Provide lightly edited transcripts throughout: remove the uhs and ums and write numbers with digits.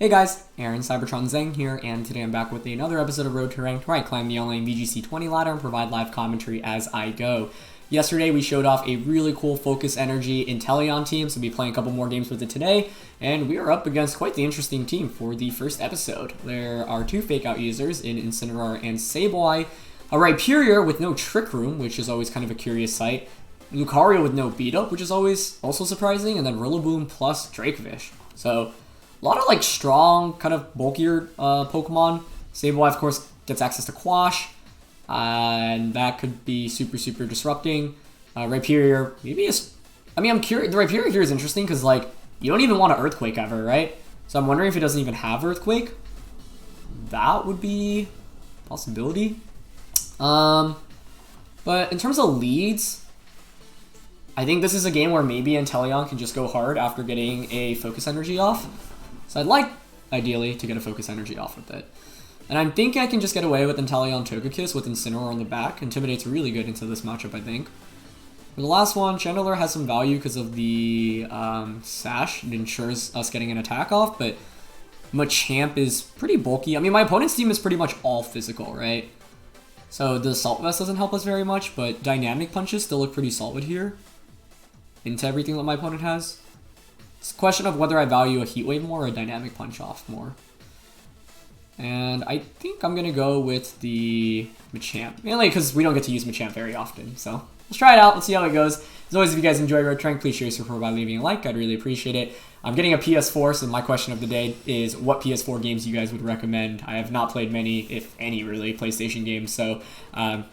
Hey guys, Aaron Cybertron Zeng here, and today I'm back with another episode of Road to Ranked, where I climb the online VGC 20 ladder and provide live commentary as I go. Yesterday we showed off a really cool Focus Energy Intelleon team, so we'll be playing a couple more games with it today, and we are up against quite the interesting team for the first episode. There are two Fake Out users in Incineroar and Sableye, a Rhyperior with no Trick Room, which is always kind of a curious sight, Lucario with no Beat Up, which is always also surprising, and then Rillaboom plus Dracovish. So a lot of like strong, kind of bulkier Pokemon. Sableye, of course, gets access to Quash, and that could be super disrupting. Rhyperior, maybe is. I mean, I'm curious. The Rhyperior here is interesting because like you don't even want an Earthquake ever, right? So I'm wondering if it doesn't even have Earthquake. That would be a possibility. But in terms of leads, I think this is a game where maybe Intelleon can just go hard after getting a Focus Energy off. So I'd like, ideally, to get a Focus Energy off with it. And I'm thinking I can just get away with Intelleon Togekiss with Incineroar on the back. Intimidate's really good into this matchup, I think. For the last one, Chandelure has some value because of the Sash. It ensures us getting an attack off, but Machamp is pretty bulky. I mean, my opponent's team is pretty much all physical, right? So the Assault Vest doesn't help us very much, but Dynamic Punches still look pretty solid here into everything that my opponent has. It's a question of whether I value a Heat Wave more or a Dynamic Punch off more. And I think I'm going to go with the Machamp, mainly because we don't get to use Machamp very often. So let's try it out. Let's see how it goes. As always, if you guys enjoy Road Trank, please share your support by leaving a like. I'd really appreciate it. I'm getting a PS4, so my question of the day is what PS4 games you guys would recommend. I have not played many, if any, really, PlayStation games, so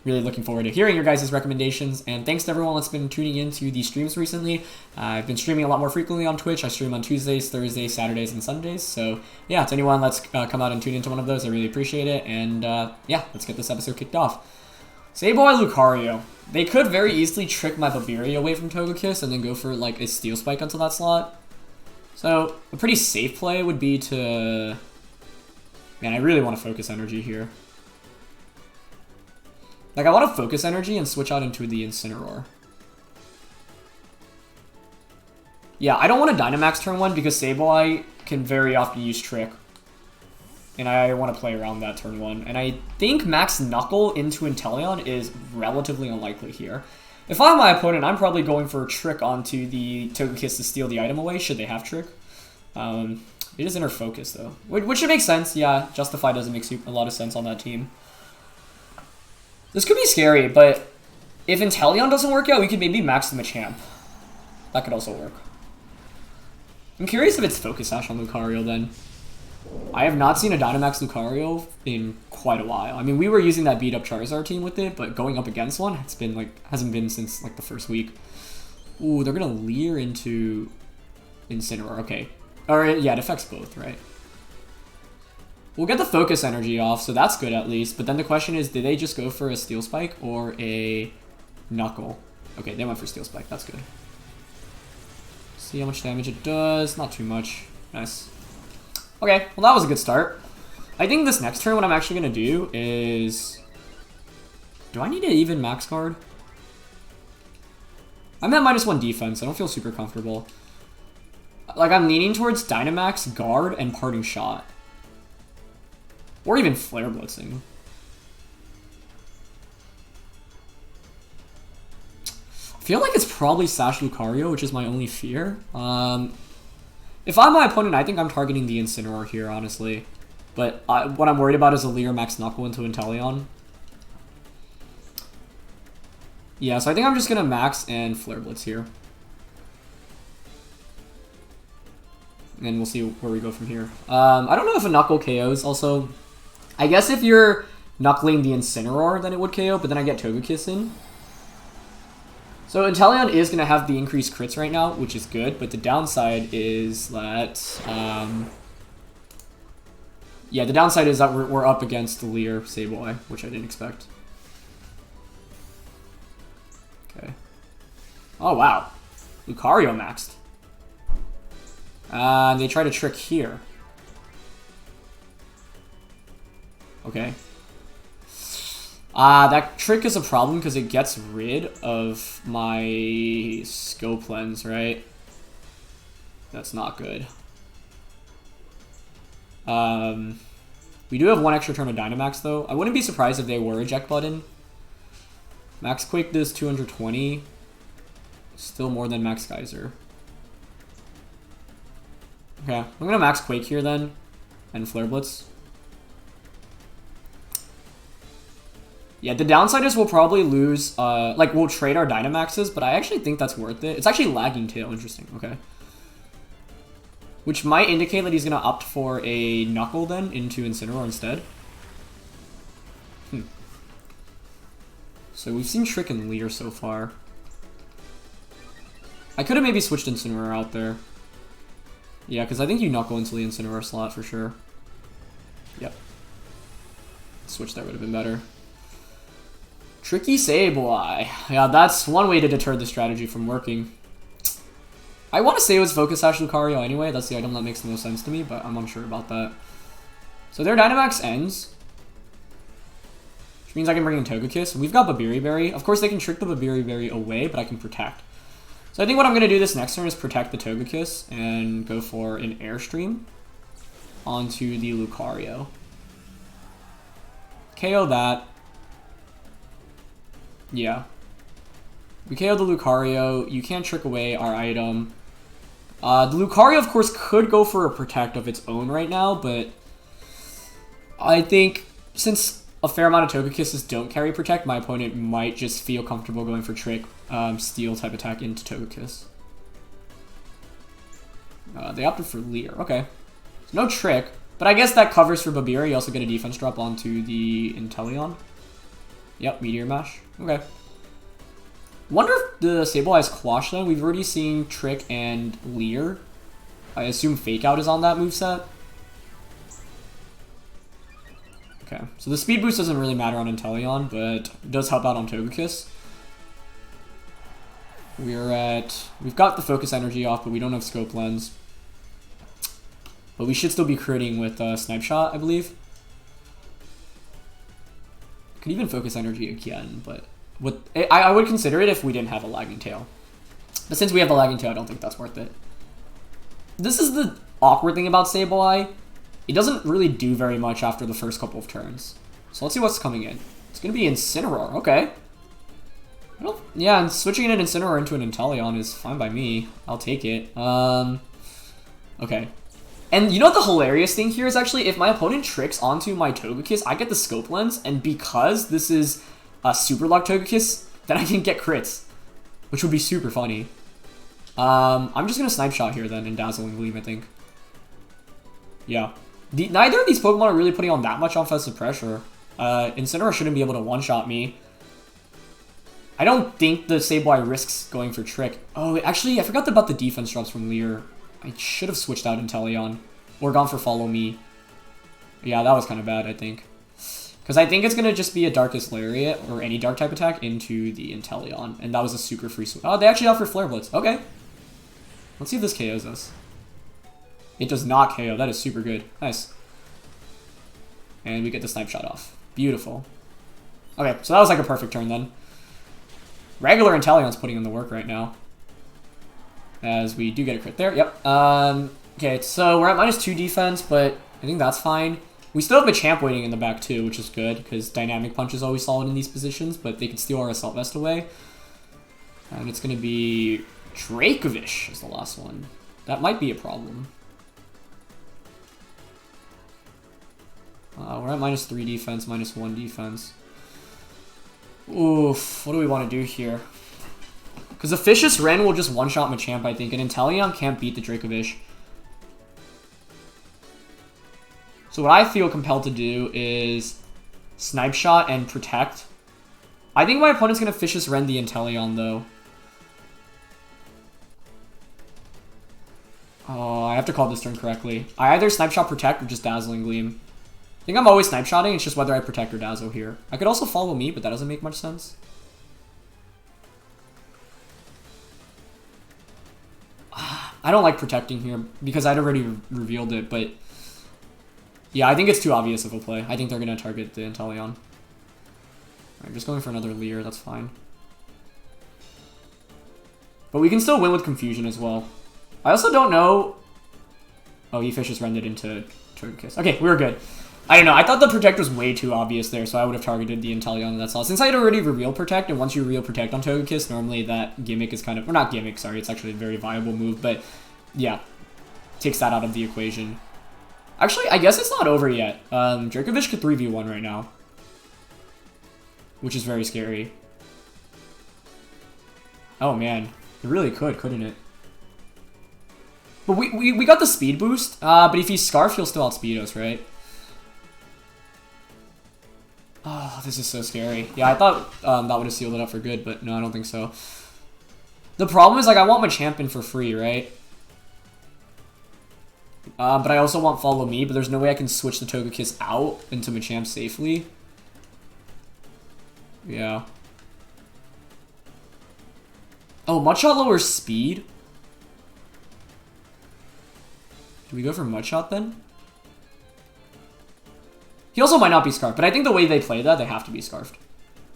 really looking forward to hearing your guys' recommendations. And thanks to everyone that's been tuning into the streams recently. I've been streaming a lot more frequently on Twitch. I stream on Tuesdays, Thursdays, Saturdays, and Sundays. So yeah, to anyone that's come out and tune into one of those, I really appreciate it. And yeah, let's get this episode kicked off. Sableye, Lucario. They could very easily trick my Babiri away from Togekiss and then go for like a Steel Spike onto that slot. So a pretty safe play would be to... Man, I really want to Focus Energy here. Like, I want to Focus Energy and switch out into the Incineroar. Yeah, I don't want to Dynamax turn 1 because Sableye can very often use Trick. And I want to play around that turn 1. And I think Max Knuckle into Intelleon is relatively unlikely here. If I'm my opponent, I'm probably going for a Trick onto the Togekiss to steal the item away, should they have Trick. It is Inner Focus, though. Which should make sense, yeah. Justify doesn't make a lot of sense on that team. This could be scary, but if Intelleon doesn't work out, we could maybe max the Machamp. That could also work. I'm curious if it's Focus Sash on Lucario, then. I have not seen a Dynamax Lucario in quite a while. I mean, we were using that beat up Charizard team with it, but going up against one, it's been like hasn't been since like the first week. Ooh, they're gonna Leer into Incineroar. Okay, or yeah, it affects both, right? We'll get the Focus Energy off, so that's good at least. But then the question is, did they just go for a Steel Spike or a Knuckle? Okay, they went for Steel Spike. That's good. See how much damage it does. Not too much. Nice. Okay, well that was a good start. I think this next turn what I'm actually going to do is... Do I need to even max guard? I'm at -1 defense. I don't feel super comfortable. Like, I'm leaning towards Dynamax, Guard, and Parting Shot. Or even Flare Blitzing. I feel like it's probably Sash Lucario, which is my only fear. If I'm my opponent, I think I'm targeting the Incineroar here, honestly. But what I'm worried about is a Leer Max Knuckle into Intelleon. Yeah, so I think I'm just going to Max and Flare Blitz here. And we'll see where we go from here. I don't know if a Knuckle KOs. Also, I guess if you're Knuckling the Incineroar, then it would KO, but then I get Togekiss in. So Intelleon is going to have the increased crits right now, which is good, but the downside is that... yeah, the downside is that we're up against the Leer Sableye, which I didn't expect. Okay. Oh, wow. Lucario maxed. And they try to trick here. Okay. That trick is a problem because it gets rid of my Scope Lens, right? That's not good. We do have one extra turn of Dynamax, though. I wouldn't be surprised if they were eject button. Max Quake does 220. Still more than Max Geyser. Okay, I'm going to Max Quake here then. And Flare Blitz. Yeah, the downside is we'll probably lose, like, we'll trade our Dynamaxes, but I actually think that's worth it. It's actually lagging tail. Interesting. Okay. Which might indicate that he's going to opt for a Knuckle then into Incineroar instead. So we've seen Trick and Leer so far. I could have maybe switched Incineroar out there. Yeah, because I think you Knuckle into the Incineroar slot for sure. Yep. Switch there would have been better. Tricky Sableye. Yeah, that's one way to deter the strategy from working. I want to say it was Focus Sash Lucario anyway. That's the item that makes the most sense to me, but I'm unsure about that. So their Dynamax ends. Which means I can bring in Togekiss. We've got Babiri Berry. Of course, they can trick the Babiri Berry away, but I can protect. So I think what I'm going to do this next turn is protect the Togekiss and go for an Airstream onto the Lucario. KO that. Yeah. We KO the Lucario. You can't trick away our item. The Lucario, of course, could go for a Protect of its own right now, but I think since a fair amount of Togekisses don't carry Protect, my opponent might just feel comfortable going for Trick, Steel type attack into Togekiss. They opted for Leer. Okay. So no Trick, but I guess that covers for Babiri. You also get a defense drop onto the Inteleon. Yep, Meteor Mash. Okay. Wonder if the Sableye is Quash then. We've already seen Trick and Leer. I assume Fake Out is on that moveset. Okay, so the speed boost doesn't really matter on Inteleon, but it does help out on Togekiss. We've got the Focus Energy off, but we don't have Scope Lens. But we should still be critting with Snipe Shot, I believe. Could even Focus Energy again, but I would consider it if we didn't have a Lagging Tail. But since we have the Lagging Tail, I don't think that's worth it. This is the awkward thing about Sableye. It doesn't really do very much after the first couple of turns. So let's see what's coming in. It's going to be Incineroar. Okay. Yeah, and switching an Incineroar into an Inteleon is fine by me. I'll take it. Okay. And you know what the hilarious thing here is actually, if my opponent tricks onto my Togekiss, I get the Scope Lens, and because this is a Super Lock Togekiss, then I can get crits, which would be super funny. I'm just going to Snipe Shot here then and Dazzling Gleam, I think. Yeah. Neither of these Pokemon are really putting on that much offensive pressure. Incineroar shouldn't be able to one-shot me. I don't think the Sableye risks going for Trick. Oh, actually, I forgot about the defense drops from Leer. I should have switched out Inteleon. Or gone for Follow Me. Yeah, that was kind of bad, I think. Because I think it's going to just be a Darkest Lariat, or any Dark-type attack, into the Inteleon. And that was a super free switch. Oh, they actually offered Flare Blitz. Okay. Let's see if this KOs us. It does not KO. That is super good. Nice. And we get the Snipe Shot off. Beautiful. Okay, so that was like a perfect turn then. Regular Inteleon's putting in the work right now. As we do get a crit there. Yep. Okay, so we're at -2 defense, but I think that's fine. We still have Machamp waiting in the back too, which is good, because Dynamic Punch is always solid in these positions, but they can steal our Assault Vest away. And it's going to be Dracovish as the last one. That might be a problem. We're at -3 defense, -1 defense. Oof, what do we want to do here? Because the Vicious Wren will just one-shot Machamp, I think, and Inteleon can't beat the Dracovish. So what I feel compelled to do is Snipe Shot and Protect. I think my opponent's going to Vicious Wren the Inteleon, though. Oh, I have to call this turn correctly. I either Snipe Shot Protect or just Dazzling Gleam. I think I'm always Snipe Shotting, it's just whether I Protect or Dazzle here. I could also Follow Me, but that doesn't make much sense. I don't like Protecting here, because I'd already revealed it, but... Yeah, I think it's too obvious of a play. I think they're going to target the Inteleon. Alright, just going for another Leer, that's fine. But we can still win with Confusion as well. I also don't know Oh, he Vicious rendered into Togekiss. Okay, we were good. I don't know. I thought the Protect was way too obvious there, so I would have targeted the Inteleon. That's all. Since I had already revealed Protect, and once you reveal Protect on Togekiss, normally that gimmick is kind of... Or not gimmick, sorry. It's actually a very viable move, but yeah. Takes that out of the equation. Actually, I guess it's not over yet. Dracovish could 3v1 right now. Which is very scary. Oh, man. It really could, couldn't it? But we got the speed boost, but if he's Scarf, he'll still outspeed us, right? Oh, this is so scary. Yeah, I thought that would have sealed it up for good, but no, I don't think so. The problem is, like, I want Machamp in for free, right? But I also want Follow Me, but there's no way I can switch the Togekiss out into Machamp safely. Yeah. Oh, Mudshot lowers speed? Do we go for Mudshot then? He also might not be Scarfed, but I think the way they play that, they have to be Scarfed.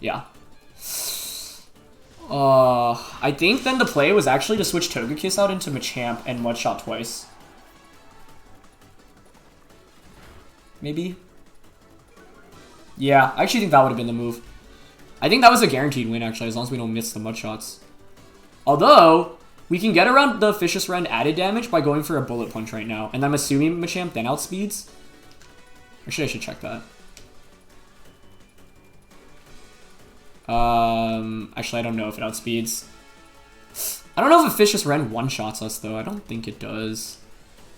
Yeah. I think then the play was actually to switch Togekiss out into Machamp and Mudshot twice. Maybe? Yeah, I actually think that would have been the move. I think that was a guaranteed win, actually, as long as we don't miss the Mudshots. Although, we can get around the Vicious Rend added damage by going for a Bullet Punch right now. And I'm assuming Machamp then outspeeds. Actually, I should check that. Actually, I don't know if it outspeeds. I don't know if a Vicious Rend one-shots us, though. I don't think it does.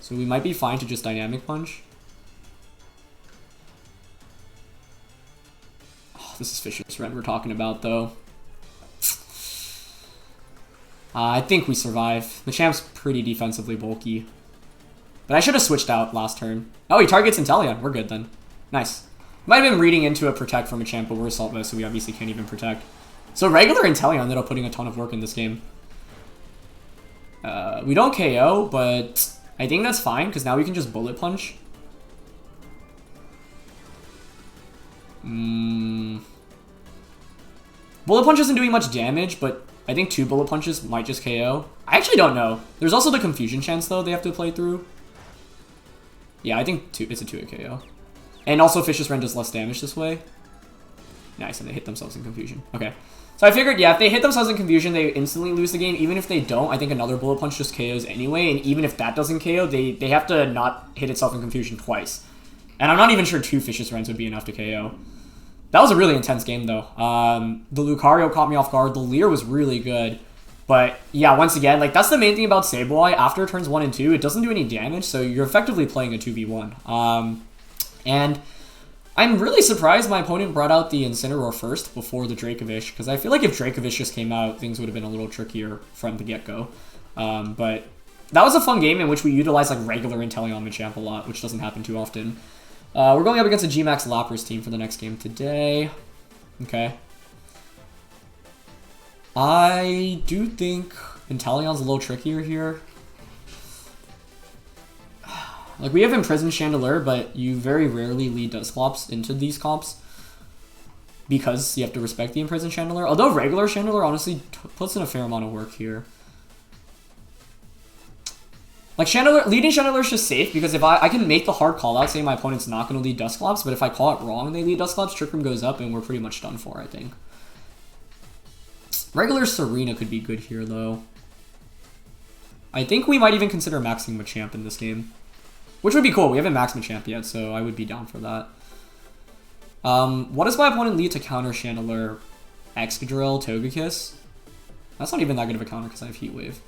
So we might be fine to just Dynamic Punch. Oh, this is Vicious Rend we're talking about, though. I think we survive. Machamp's pretty defensively bulky. But I should have switched out last turn. Oh, he targets Inteleon. We're good then. Nice. Might have been reading into a Protect from Machamp, but we're Assault Vest, so we obviously can't even Protect. So regular Inteleon ended up putting a ton of work in this game. We don't KO, but I think that's fine, because now we can just Bullet Punch. Bullet Punch isn't doing much damage, but I think 2 Bullet Punches might just KO. I actually don't know. There's also the Confusion chance, though, they have to play through. Yeah, I think it's a 2-hit KO. And also, Vicious Rend does less damage this way. Nice, and they hit themselves in Confusion. Okay. So I figured, yeah, if they hit themselves in Confusion, they instantly lose the game. Even if they don't, I think another Bullet Punch just KOs anyway. And even if that doesn't KO, they have to not hit itself in Confusion twice. And I'm not even sure 2 Vicious Rends would be enough to KO. That was a really intense game, though. The Lucario caught me off guard. The Leer was really good. But, yeah, once again, like, that's the main thing about Sableye. After turns 1 and 2, it doesn't do any damage, so you're effectively playing a 2v1. And I'm really surprised my opponent brought out the Incineroar first before the Dracovish, because I feel like if Dracovish just came out, things would have been a little trickier from the get-go. But that was a fun game in which we utilized, like, regular Inteleon Machamp a lot, which doesn't happen too often. We're going up against a G-Max Lapras team for the next game today. Okay. I do think Inteleon's a little trickier here. Like, we have Imprisoned Chandelure, but you very rarely lead Dusclops into these comps because you have to respect the Imprisoned Chandelure. Although regular Chandelure honestly puts in a fair amount of work here. Like, leading Chandelure is just safe because if I can make the hard call out saying my opponent's not going to lead Dusclops, but if I call it wrong and they lead Dusclops, Trick Room goes up and we're pretty much done for, I think. Regular Tsareena could be good here, though. I think we might even consider maxing Machamp in this game. Which would be cool. We haven't maxed Machamp yet, so I would be down for that. What does my opponent lead to counter Chandelure? Excadrill, Togekiss? That's not even that good of a counter because I have Heat Wave.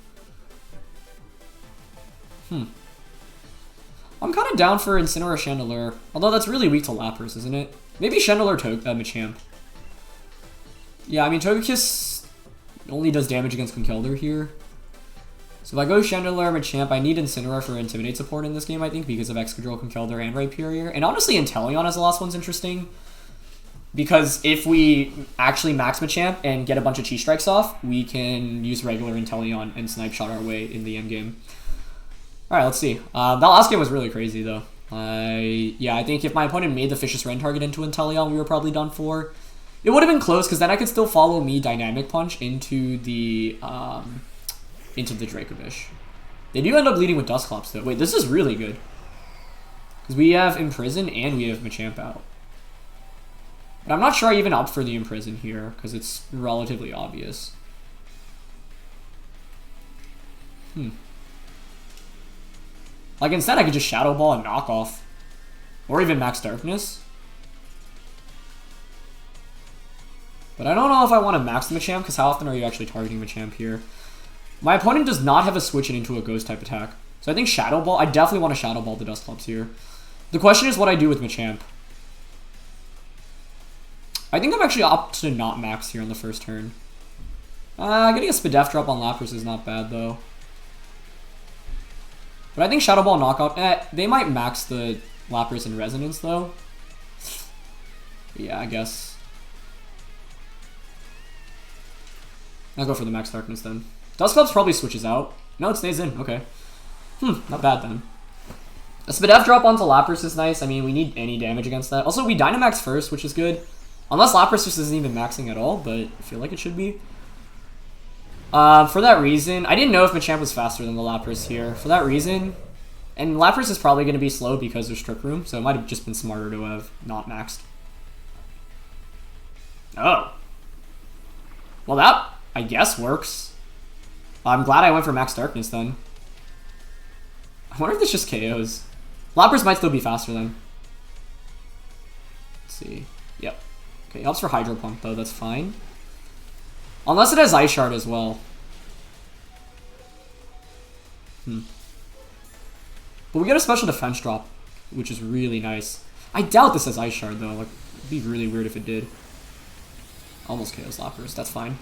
I'm kind of down for Incineroar Chandelure, although that's really weak to Lapras, isn't it? Maybe Chandelure Machamp. Yeah, I mean, Togekiss only does damage against Conkeldurr here. So if I go Chandelure Machamp, I need Incineroar for Intimidate support in this game, I think, because of Excadrill, Conkeldurr, and Rhyperior. And honestly, Inteleon as the last one's interesting. Because if we actually max Machamp and get a bunch of Chi Strikes off, we can use regular Inteleon and Snipe Shot our way in the endgame. Alright, let's see. That last game was really crazy, though. Yeah, I think if my opponent made the Vicious Rend target into Inteleon, we were probably done for. It would have been close, because then I could still follow me Dynamic Punch into the Dracovish. They do end up leading with Dusclops though. Wait, this is really good. Because we have Imprison and we have Machamp out. But I'm not sure I even opt for the Imprison here, because it's relatively obvious. Like, instead I could just Shadow Ball and knock off. Or even Max Darkness. But I don't know if I want to max the Machamp, because how often are you actually targeting Machamp here? My opponent does not have a switch into a Ghost type attack. So I think Shadow Ball, I definitely want to Shadow Ball the Dusclops here. The question is what I do with Machamp. I think I'm actually opt to not max here on the first turn. Getting a Spadef drop on Lapras is not bad though. But I think Shadow Ball knockout, they might max the Lapras in Resonance though. Yeah, I guess. I'll go for the Max Darkness then. Dusclops probably switches out. No, it stays in. Okay. Not bad then. A Spadef drop onto Lapras is nice. I mean, we need any damage against that. Also, we Dynamax first, which is good. Unless Lapras just isn't even maxing at all, but I feel like it should be. For that reason, I didn't know if Machamp was faster than the Lapras here. For that reason, and Lapras is probably going to be slow because there's Trick Room, so it might have just been smarter to have not maxed. Oh. Well, that, I guess, works. I'm glad I went for Max Darkness then. I wonder if this just KOs. Lapras might still be faster then. Let's see. Yep. Okay, helps for Hydro Pump though, that's fine. Unless it has Ice Shard as well. But we get a special defense drop, which is really nice. I doubt this has Ice Shard though. Like, it'd be really weird if it did. Almost KOs Lapras, that's fine.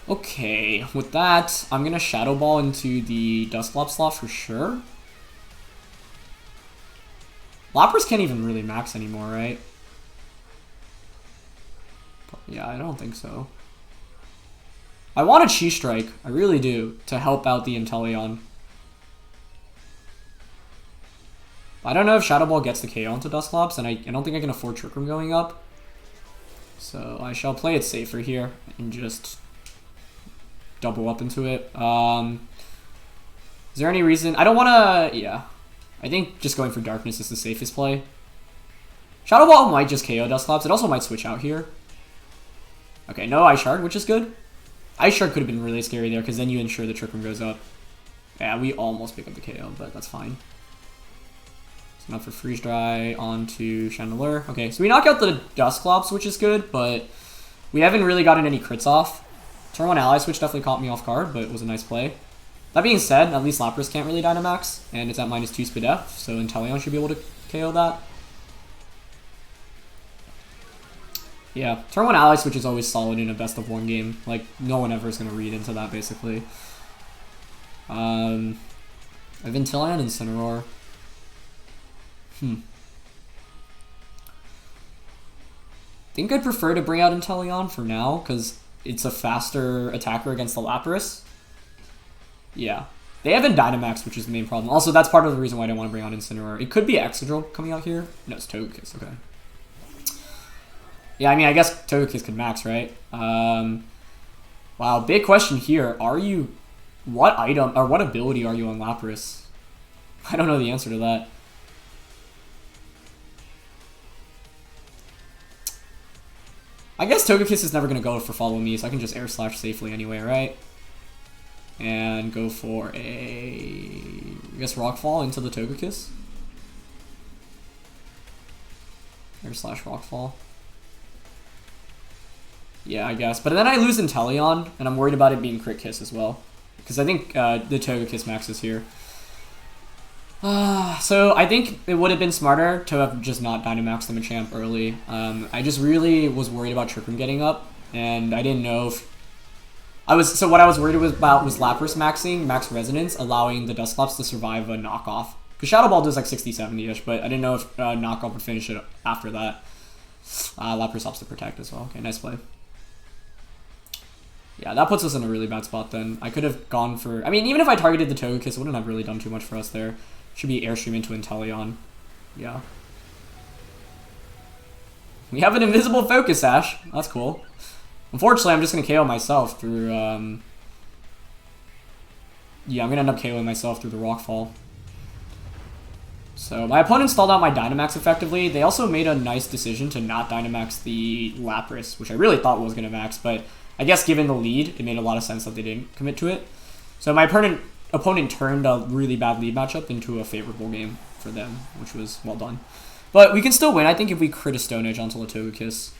Okay, with that, I'm gonna Shadow Ball into the Dusclops slot for sure. Lapras can't even really max anymore, right? Yeah, I don't think so. I want a Chi Strike, I really do, to help out the Inteleon. I don't know if Shadow Ball gets the KO onto Dusclops, and I don't think I can afford Trick Room going up. So I shall play it safer here and just double up into it. Is there any reason? I don't want to... Yeah. I think just going for Darkness is the safest play. Shadow Ball might just KO Dusclops. It also might switch out here. Okay, no Ice Shard, which is good. Ice Shard could have been really scary there, because then you ensure the Trick Room goes up. Yeah, we almost pick up the KO, but that's fine. So now for Freeze Dry onto Chandelure. Okay, so we knock out the Dusclops, which is good, but we haven't really gotten any crits off. Turn 1 Ally Switch definitely caught me off guard, but it was a nice play. That being said, at least Lapras can't really Dynamax, and it's at -2 Spadef, so Inteleon should be able to KO that. Yeah, turn 1 Ally Switch is always solid in a best of 1 game. Like, no one ever is going to read into that, basically. I have Inteleon and Incineroar. Think I'd prefer to bring out Inteleon for now, because it's a faster attacker against the Lapras. Yeah. They haven't Dynamax, which is the main problem. Also, that's part of the reason why I don't want to bring out Incineroar. It could be Excadrill coming out here. No, it's Togekiss, okay. Yeah, I mean, I guess Togekiss could max, right? Wow, big question here. Are you... What item, or what ability are you on Lapras? I don't know the answer to that. I guess Togekiss is never going to go for Follow Me, so I can just Air Slash safely anyway, right? And go for a... I guess Rockfall into the Togekiss? Air Slash Rockfall. Yeah, I guess. But then I lose Inteleon, and I'm worried about it being Crit Kiss as well. Because I think the Togekiss maxes here. So I think it would have been smarter to have just not Dynamaxed the Machamp early. I just really was worried about Trick Room getting up, and I didn't know if... So what I was worried about was Lapras maxing, Max Resonance, allowing the Dusclops to survive a knockoff. Because Shadow Ball does like 60-70-ish, but I didn't know if knockoff would finish it after that. Lapras opts to Protect as well. Okay, nice play. Yeah, that puts us in a really bad spot then. I could have gone for... I mean, even if I targeted the Togekiss, it wouldn't have really done too much for us there. Should be Airstream into Inteleon. Yeah. We have an invisible Focus Sash. That's cool. Unfortunately, I'm just going to KO myself through... yeah, I'm gonna end up KOing myself through the rock fall. So my opponent stalled out my Dynamax effectively. They also made a nice decision to not Dynamax the Lapras, which I really thought was gonna max, but I guess given the lead, it made a lot of sense that they didn't commit to it. So my opponent turned a really bad lead matchup into a favorable game for them, which was well done. But we can still win, I think, if we crit a Stone Edge onto Togekiss.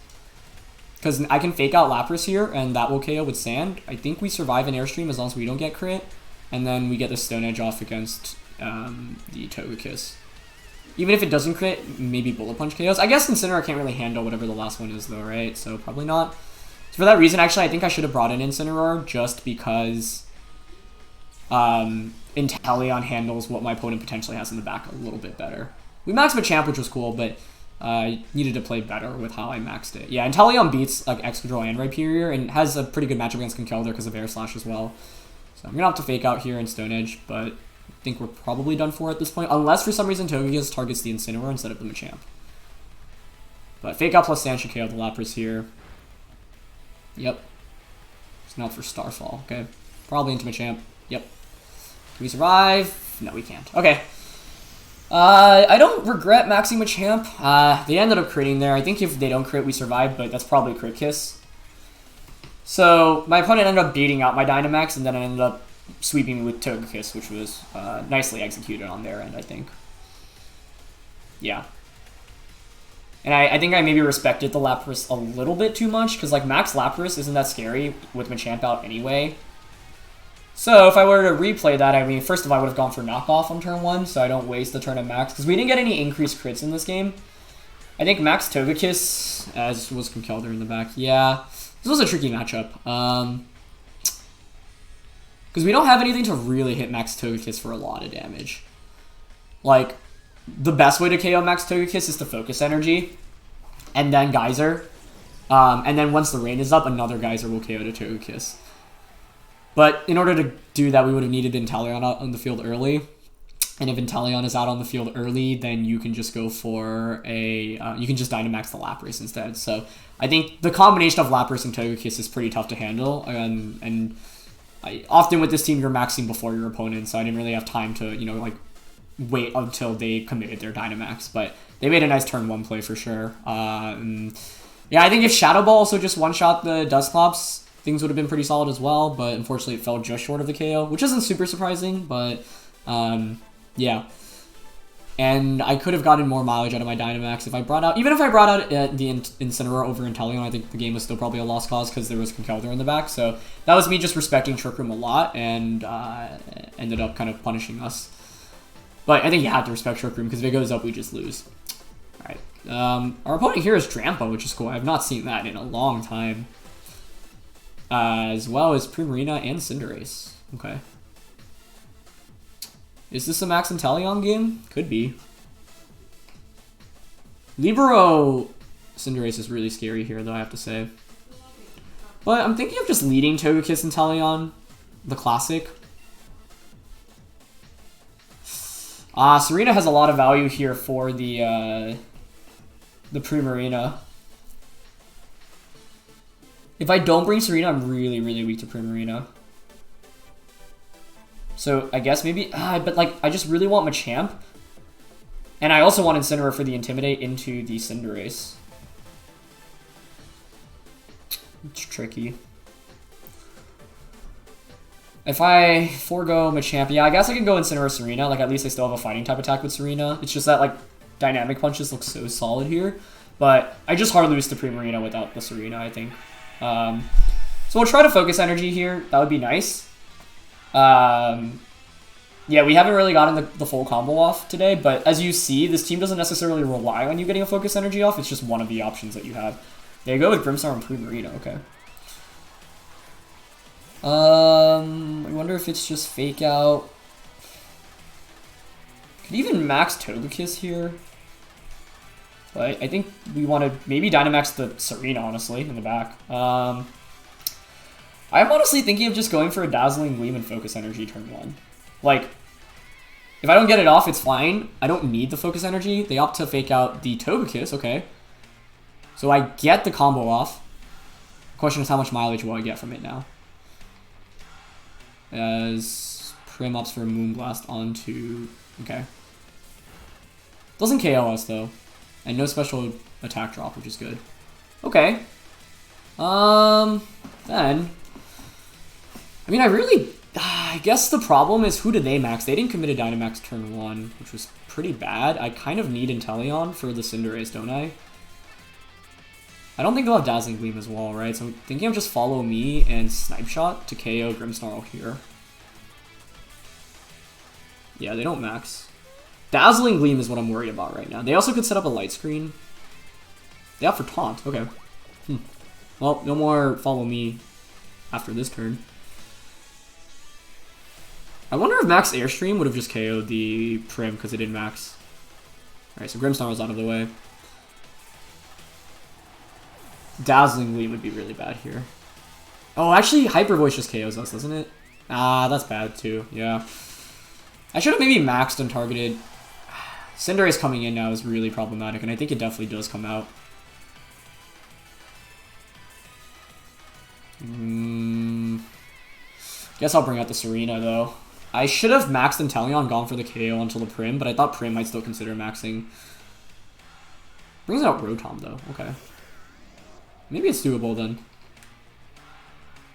Because I can fake out Lapras here, and that will KO with Sand. I think we survive an Airstream as long as we don't get crit. And then we get the Stone Edge off against the Togekiss. Even if it doesn't crit, maybe Bullet Punch KOs. I guess Incineroar can't really handle whatever the last one is, though, right? So probably not. So for that reason, actually, I think I should have brought in Incineroar just because Inteleon handles what my opponent potentially has in the back a little bit better. We maxed Machamp, which was cool, but I needed to play better with how I maxed it. Yeah, Inteleon beats like Excadrill and Rhyperior and has a pretty good matchup against Conkeldurr because of Air Slash as well. So I'm going to have to fake out here in Stone Edge, but I think we're probably done for at this point, unless for some reason Togekiss targets the Incineroar instead of the Machamp. But fake out plus Sand should KO the Lapras here. Yep. It's not for Starfall, okay. Probably into Machamp. Yep. Can we survive? No, we can't. Okay. I don't regret maxing Machamp. They ended up critting there. I think if they don't crit, we survive, but that's probably Crit Kiss. So my opponent ended up beating out my Dynamax, and then I ended up sweeping with Togekiss, which was nicely executed on their end, I think. Yeah. And I think I maybe respected the Lapras a little bit too much, because like max Lapras isn't that scary with Machamp out anyway. So if I were to replay that, I mean, first of all, I would have gone for knockoff on turn 1, so I don't waste the turn of max, because we didn't get any increased crits in this game. I think max Togekiss, as was Conkeldurr in the back. Yeah, this was a tricky matchup. Because we don't have anything to really hit max Togekiss for a lot of damage. Like, the best way to KO max Togekiss is to Focus Energy, and then Geyser. And then once the rain is up, another Geyser will KO to Togekiss. But in order to do that, we would have needed Inteleon out on the field early. And if Inteleon is out on the field early, then you can just go for a... you can just Dynamax the Lapras instead. So I think the combination of Lapras and Togekiss is pretty tough to handle. And often with this team, you're maxing before your opponent, so I didn't really have time to, you know, like, wait until they committed their Dynamax. But they made a nice turn 1 play for sure. Yeah, I think if Shadow Ball also just one-shot the Dusclops, things would have been pretty solid as well, but unfortunately it fell just short of the KO, which isn't super surprising, but yeah. And I could have gotten more mileage out of my Dynamax if I brought out, even if I brought out the Incineroar over Inteleon, I think the game was still probably a lost cause because there was Conkeldurr in the back, so that was me just respecting Trick Room a lot and ended up kind of punishing us. But I think you have to respect Trick Room because if it goes up, we just lose. Alright, our opponent here is Drampa, which is cool. I have not seen that in a long time. As well as Primarina and Cinderace. Okay. Is this a Max Inteleon game? Could be. Libero Cinderace is really scary here, though, I have to say. But I'm thinking of just leading Togekiss Inteleon, the classic. Tsareena has a lot of value here for the Primarina. If I don't bring Tsareena, I'm really, really weak to Primarina. So I guess maybe... but like, I just really want Machamp. And I also want Incineroar for the Intimidate into the Cinderace. It's tricky. If I forego Machamp, yeah, I guess I can go Incineroar Tsareena. Like, at least I still have a fighting type attack with Tsareena. It's just that, like, Dynamic Punches look so solid here. But I just hard lose to Primarina without the Tsareena, I think. So we'll try to Focus Energy here. That would be nice. Yeah, we haven't really gotten the full combo off today, but as you see, this team doesn't necessarily rely on you getting a Focus Energy off. It's just one of the options that you have. There you go with Grimmsnarl and Primarina, okay. I wonder if it's just Fake Out. Could even max Togekiss here. But I think we want to maybe Dynamax the Tsareena, honestly, in the back. I'm honestly thinking of just going for a Dazzling Gleam and Focus Energy turn 1. Like, if I don't get it off, it's fine. I don't need the Focus Energy. They opt to Fake Out the Togekiss, okay. So I get the combo off. The question is how much mileage will I get from it now. As Prim opts for a Moonblast onto... Okay. Doesn't KO us, though. And no special attack drop, which is good. Okay. Then... I mean, I guess the problem is, who did they max? They didn't commit a Dynamax turn 1, which was pretty bad. I kind of need Inteleon for the Cinderace, don't I? I don't think they'll have Dazzling Gleam as well, right? So I'm thinking of just Follow Me and Snipe Shot to KO Grimmsnarl here. Yeah, they don't max. Dazzling Gleam is what I'm worried about right now. They also could set up a Light Screen. They opt for Taunt. Okay. Well, no more Follow Me after this turn. I wonder if Max Airstream would have just KO'd the Prim because it didn't max. Alright, so Grimmsnarl's out of the way. Dazzling Gleam would be really bad here. Oh, actually, Hyper Voice just KOs us, doesn't it? Ah, that's bad too, yeah. I should have maybe maxed and targeted. Cinderace coming in now is really problematic, and I think it definitely does come out. Guess I'll bring out the Tsareena, though. I should have maxed Inteleon, gone for the KO until the Prim, but I thought Prim might still consider maxing. Brings out Rotom, though. Okay. Maybe it's doable, then.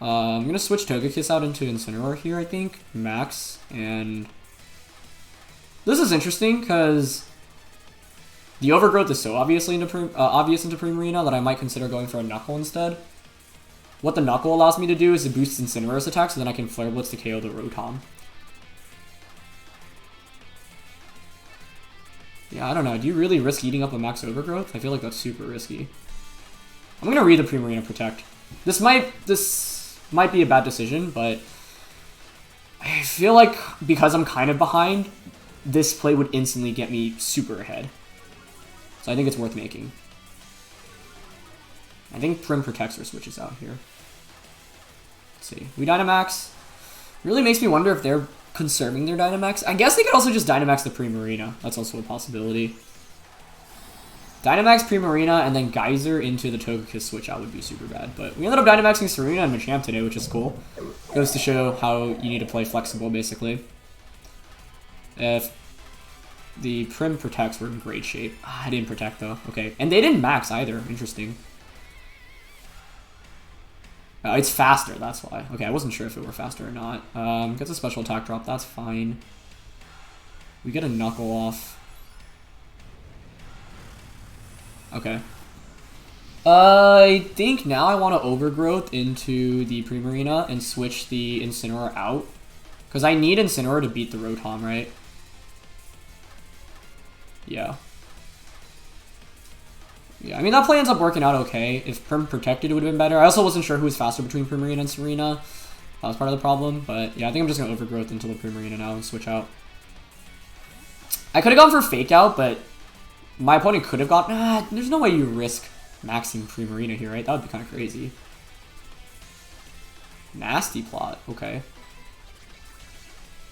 I'm going to switch Togekiss out into Incineroar here, I think. Max, and... This is interesting, because... The Overgrowth is so obvious into Primarina that I might consider going for a Knuckle instead. What the Knuckle allows me to do is to boost Incineroar's attack, so then I can Flare Blitz to KO the Rotom. Yeah, I don't know. Do you really risk eating up a Max Overgrowth? I feel like that's super risky. I'm gonna read the Primarina Protect. This might be a bad decision, but I feel like because I'm kind of behind, this play would instantly get me super ahead. So I think it's worth making. I think Prim protects or switches out here. Let's see. We Dynamax. Really makes me wonder if they're conserving their Dynamax. I guess they could also just Dynamax the Primarina. That's also a possibility. Dynamax Primarina and then Geyser into the Togekiss switch out would be super bad. But we ended up Dynamaxing Tsareena and Machamp today, which is cool. Goes to show how you need to play flexible, basically. If the Prim protects, we're in great shape. I didn't protect, though. Okay. And they didn't max either. Interesting. It's faster, that's why. Okay, I wasn't sure if it were faster or not. Gets a special attack drop, that's fine. We get a Knuckle off. Okay. I think now I want to Overgrowth into the Primarina and switch the Incineroar out. Because I need Incineroar to beat the Rotom, right? Yeah. Yeah, I mean, that play ends up working out okay. If Prim protected, it would have been better. I also wasn't sure who was faster between Primarina and Tsareena. That was part of the problem. But yeah, I think I'm just going to Overgrowth into the Primarina now and switch out. I could have gone for Fake Out, but my opponent could have gotten... there's no way you risk maxing Primarina here, right? That would be kind of crazy. Nasty plot. Okay.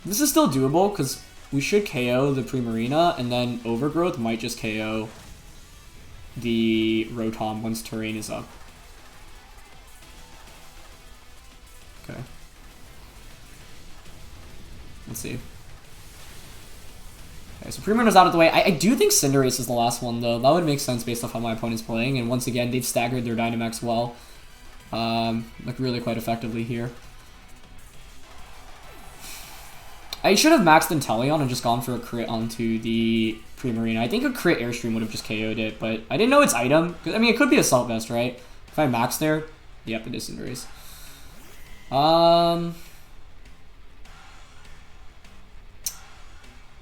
This is still doable, because we should KO the Primarina, and then Overgrowth might just KO the Rotom once Terrain is up. Okay. Let's see. Okay, so Primarina's out of the way. I do think Cinderace is the last one, though. That would make sense based off how my opponent's playing. And once again, they've staggered their Dynamax well. Like, really quite effectively here. I should have maxed Inteleon and just gone for a crit onto the Primarina. I think a crit Airstream would have just KO'd it, but I didn't know its item. I mean, it could be Assault Vest, right? If I max there, yep, it is Cinderace.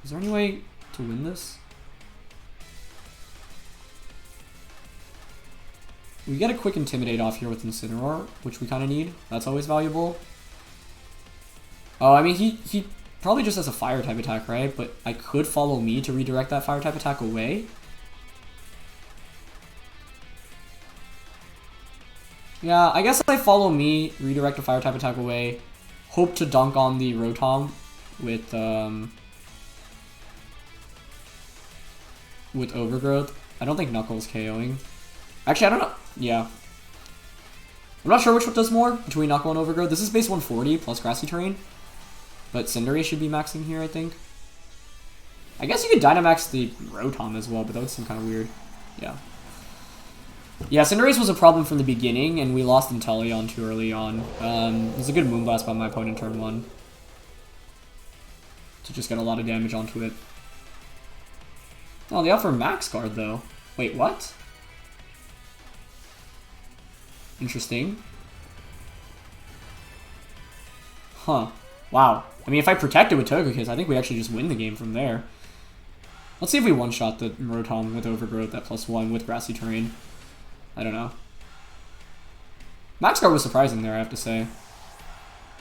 Is there any way to win this? We get a quick Intimidate off here with Incineroar, which we kind of need. That's always valuable. Oh, I mean, he probably just has a Fire-type attack, right? But I could Follow Me to redirect that Fire-type attack away. Yeah, I guess I Follow Me, redirect a Fire-type attack away, hope to dunk on the Rotom with Overgrowth. I don't think Knuckles KOing. Actually, I don't know. Yeah. I'm not sure which one does more between Knuckle and Overgrowth. This is base 140 plus Grassy Terrain. But Cinderace should be maxing here, I think. I guess you could Dynamax the Rotom as well, but that would seem kind of weird. Yeah. Yeah, Cinderace was a problem from the beginning, and we lost Inteleon too early on. It was a good Moonblast by my opponent turn 1. To just get a lot of damage onto it. Oh, they offer Max Guard, though. Wait, what? Interesting. Huh. Wow. I mean, if I protect it with Togekiss, I think we actually just win the game from there. Let's see if we one-shot the Rotom with Overgrowth at +1 with Grassy Terrain. I don't know. Max Guard was surprising there, I have to say.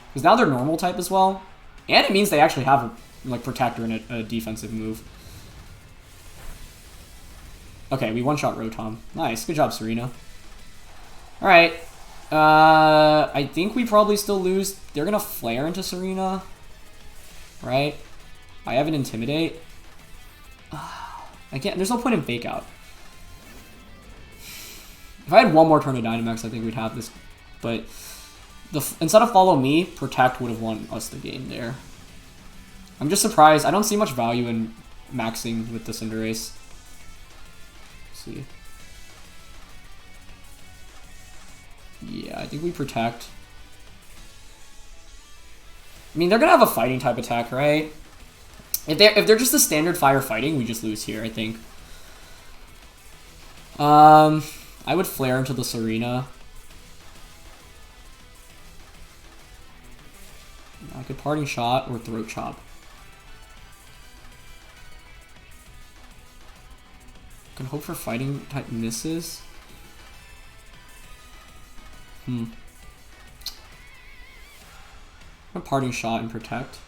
Because now they're normal type as well. And it means they actually have a like Protector and a defensive move. Okay, we one-shot Rotom. Nice. Good job, Tsareena. Alright. I think we probably still lose. They're going to Flare into Tsareena. Right? I have an Intimidate. I can't. There's no point in Fake Out. If I had one more turn of Dynamax, I think we'd have this. But instead of Follow Me, Protect would have won us the game there. I'm just surprised. I don't see much value in maxing with the Cinderace. Let's see. Yeah, I think we Protect. I mean, they're going to have a Fighting type attack, right? If they're just a standard Fire Fighting, we just lose here, I think. I would Flare into the Tsareena. I could Parting Shot or Throat Chop. I can hope for Fighting type misses. A Parting Shot and Protect.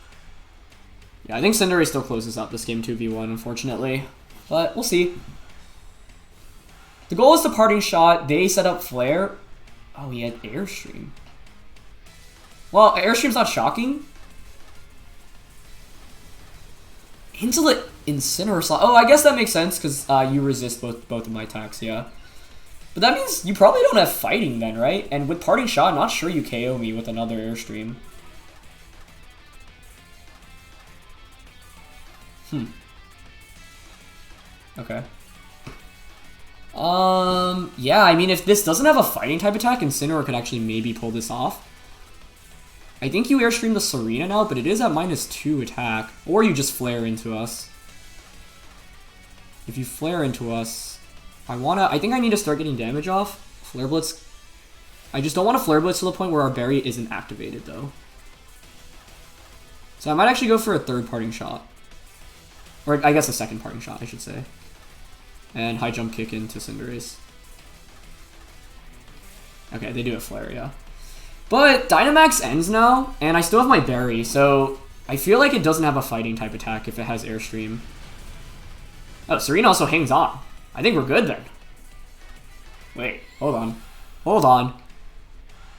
Yeah, I think Cinderace still closes out this game 2v1, unfortunately. But we'll see. The goal is to Parting Shot. They set up Flare. Oh, he had Airstream. Well, Airstream's not shocking. Incineroar Slot. Oh, I guess that makes sense, because you resist both of my attacks, yeah. But that means you probably don't have Fighting then, right? And with Parting Shot, I'm not sure you KO me with another Airstream. Okay. Yeah, I mean, if this doesn't have a Fighting type attack, Incineroar could actually maybe pull this off. I think you Airstream the Tsareena now, but it is at -2 attack. Or you just Flare into us. If you Flare into us, I think I need to start getting damage off. Flare Blitz. I just don't want to Flare Blitz to the point where our berry isn't activated, though. So I might actually go for a third Parting Shot. Or I guess a second Parting Shot, I should say. And High Jump Kick into Cinderace. Okay, they do have Flare, yeah. But Dynamax ends now, and I still have my berry, so I feel like it doesn't have a Fighting type attack if it has Airstream. Oh, Tsareena also hangs on. I think we're good then. Wait, hold on. Hold on.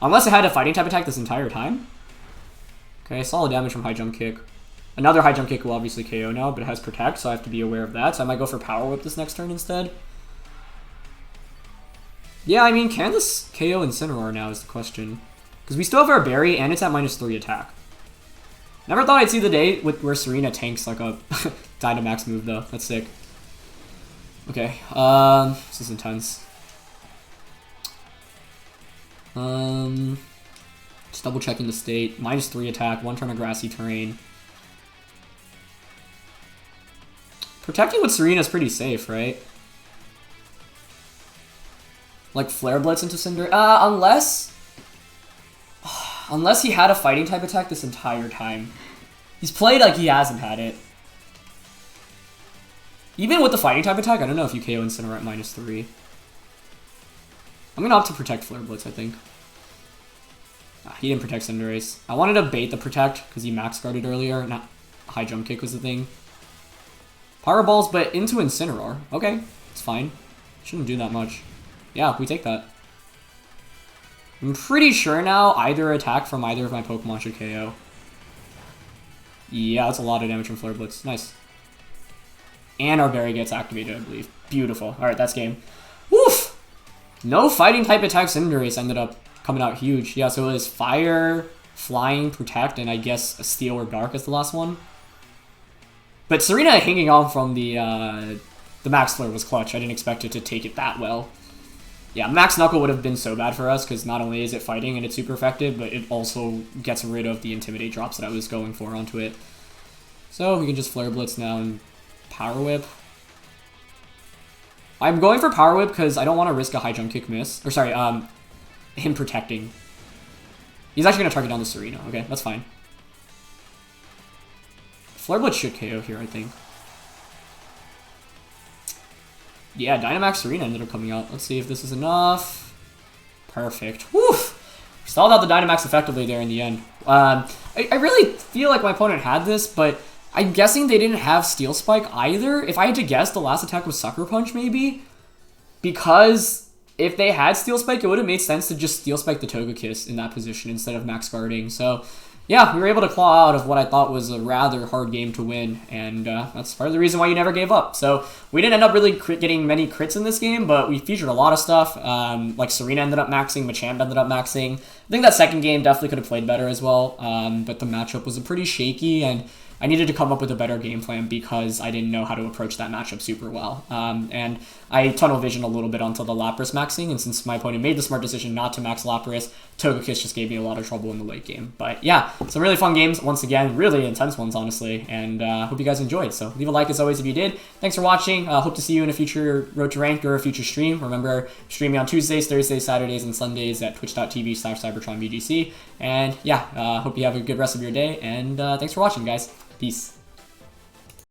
Unless it had a Fighting type attack this entire time? Okay, solid damage from High Jump Kick. Another High Jump Kick will obviously KO now, but it has Protect, so I have to be aware of that. So I might go for Power Whip this next turn instead. Yeah, I mean, can this KO Incineroar now is the question. Because we still have our berry, and it's at -3 attack. Never thought I'd see the day where Tsareena tanks like a Dynamax move, though. That's sick. Okay, this is intense. Just double checking the state. -3 attack, 1 turn of Grassy Terrain. Protecting with Tsareena is pretty safe, right? Like Flare Blitz into Cinder. Unless he had a Fighting type attack this entire time. He's played like he hasn't had it. Even with the Fighting type attack, I don't know if you KO Incineroar at -3. I'm gonna opt to Protect Flare Blitz, I think. He didn't Protect Cinderace. I wanted to bait the Protect because he Max Guarded earlier. Not High Jump Kick was the thing. Power Balls, but into Incineroar. Okay, it's fine. Shouldn't do that much. Yeah, we take that. I'm pretty sure now either attack from either of my Pokemon should KO. Yeah, that's a lot of damage from Flare Blitz. Nice. And our berry gets activated, I believe. Beautiful. Alright, that's game. Woof! No Fighting type attack Cinderace ended up coming out huge. Yeah, so it was Fire, Flying, Protect, and I guess a Steel or Dark is the last one. But Tsareena hanging on from the Max Flare was clutch. I didn't expect it to take it that well. Yeah, Max Knuckle would have been so bad for us, because not only is it fighting and it's super effective, but it also gets rid of the Intimidate drops that I was going for onto it. So we can just Flare Blitz now and Power Whip. I'm going for Power Whip because I don't want to risk a high jump kick miss. Or sorry, him protecting. He's actually going to target down the Tsareena. Okay, that's fine. Flare Blitz should KO here, I think. Yeah, Dynamax Tsareena ended up coming out. Let's see if this is enough. Perfect. Woof! Stalled out the Dynamax effectively there in the end. I really feel like my opponent had this, but I'm guessing they didn't have Steel Spike either. If I had to guess, the last attack was Sucker Punch, maybe? Because if they had Steel Spike, it would have made sense to just Steel Spike the Togekiss in that position instead of Max Guarding. So, yeah, we were able to claw out of what I thought was a rather hard game to win, and that's part of the reason why you never gave up. So, we didn't end up really getting many crits in this game, but we featured a lot of stuff. Like, Tsareena ended up maxing, Machamp ended up maxing. I think that second game definitely could have played better as well, but the matchup was pretty shaky, and I needed to come up with a better game plan because I didn't know how to approach that matchup super well. And I tunnel visioned a little bit onto the Lapras maxing, and since my opponent made the smart decision not to max Lapras, Togekiss just gave me a lot of trouble in the late game. But yeah, some really fun games, once again, really intense ones, honestly, and hope you guys enjoyed. So leave a like as always if you did. Thanks for watching. Hope to see you in a future Road to Ranked or a future stream. Remember, streaming on Tuesdays, Thursdays, Saturdays, and Sundays at twitch.tv/CybertronVGC. And yeah, hope you have a good rest of your day, and thanks for watching, guys. Peace.